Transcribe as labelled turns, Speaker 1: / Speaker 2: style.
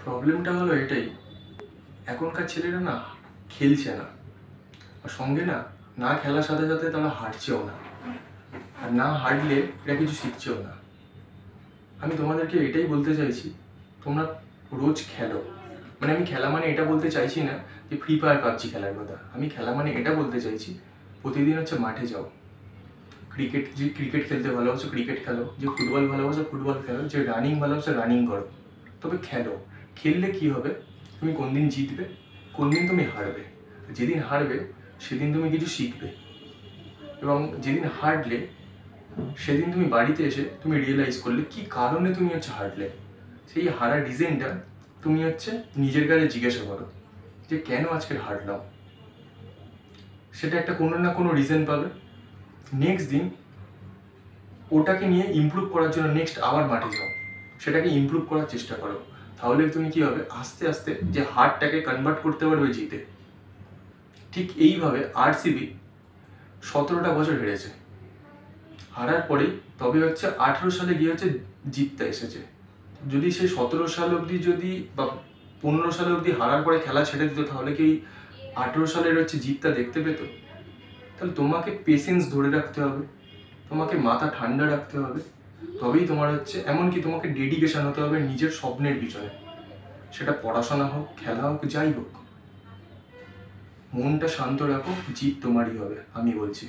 Speaker 1: প্রবলেমটা হলো এটাই, এখনকার ছেলেরা না খেলছে না, আর সঙ্গে না না খেলার সাথে সাথে তারা হারছেও না, আর না হারলে এরা কিছু শিখছেও না। আমি তোমাদেরকে এটাই বলতে চাইছি, তোমরা রোজ খেলো। মানে আমি খেলা মানে এটা বলতে চাইছি না যে ফ্রি ফায়ার পাবজি খেলার কথা, আমি খেলা মানে এটা বলতে চাইছি প্রতিদিন হচ্ছে মাঠে যাও। যে ক্রিকেট খেলতে ভালোবাসো ক্রিকেট খেলো, যে ফুটবল ভালোবাসো ফুটবল খেলো, যে রানিং ভালোবাসো রানিং করো, তবে খেলো। খেললে কি হবে, তুমি কোন দিন জিতবে, কোন দিন তুমি হারবে। যেদিন হারবে সেদিন তুমি কিছু শিখবে, এবং যেদিন হারলে সেদিন তুমি বাড়িতে এসে তুমি রিয়েলাইজ করলে কি কারণে তুমি হচ্ছে হারলে। সেই হারার রিজনটা তুমি হচ্ছে নিজের কাছে জিজ্ঞাসা করো যে কেন আজকে হারলাম। সেটা একটা কোনো না কোনো রিজন পাবে। নেক্সট দিন ওটাকে নিয়ে ইমপ্রুভ করার জন্য নেক্সট আবার মাঠে যাও, সেটাকে ইমপ্রুভ করার চেষ্টা করো। তাহলে তুমি কি হবে, আস্তে আস্তে যে হারটাকে কনভার্ট করতে পারবে জিতে। ঠিক এইভাবে আরসিবি 17টা বছর হেরেছে, হারার পরে তবে হচ্ছে 18 সালে গিয়ে হচ্ছে জিততে এসেছে। যদি সেই 17 সাল অবধি যদি বা 15 সাল অবধি হারার পরে খেলা ছেড়ে দিত, তাহলে কি 18 সালের হচ্ছে জিতটা দেখতে পেত? তাহলে তোমাকে পেশেন্স ধরে রাখতে হবে, তোমাকে মাথা ঠান্ডা রাখতে হবে, তবেই তোমার হচ্ছে, এমনকি তোমাকে ডেডিকেশন হতে হবে নিজের স্বপ্নের পিছনে। সেটা পড়াশোনা হোক, খেলা হোক, যাই হোক, মনটা শান্ত রাখো, জিত তোমারই হবে, আমি বলছি।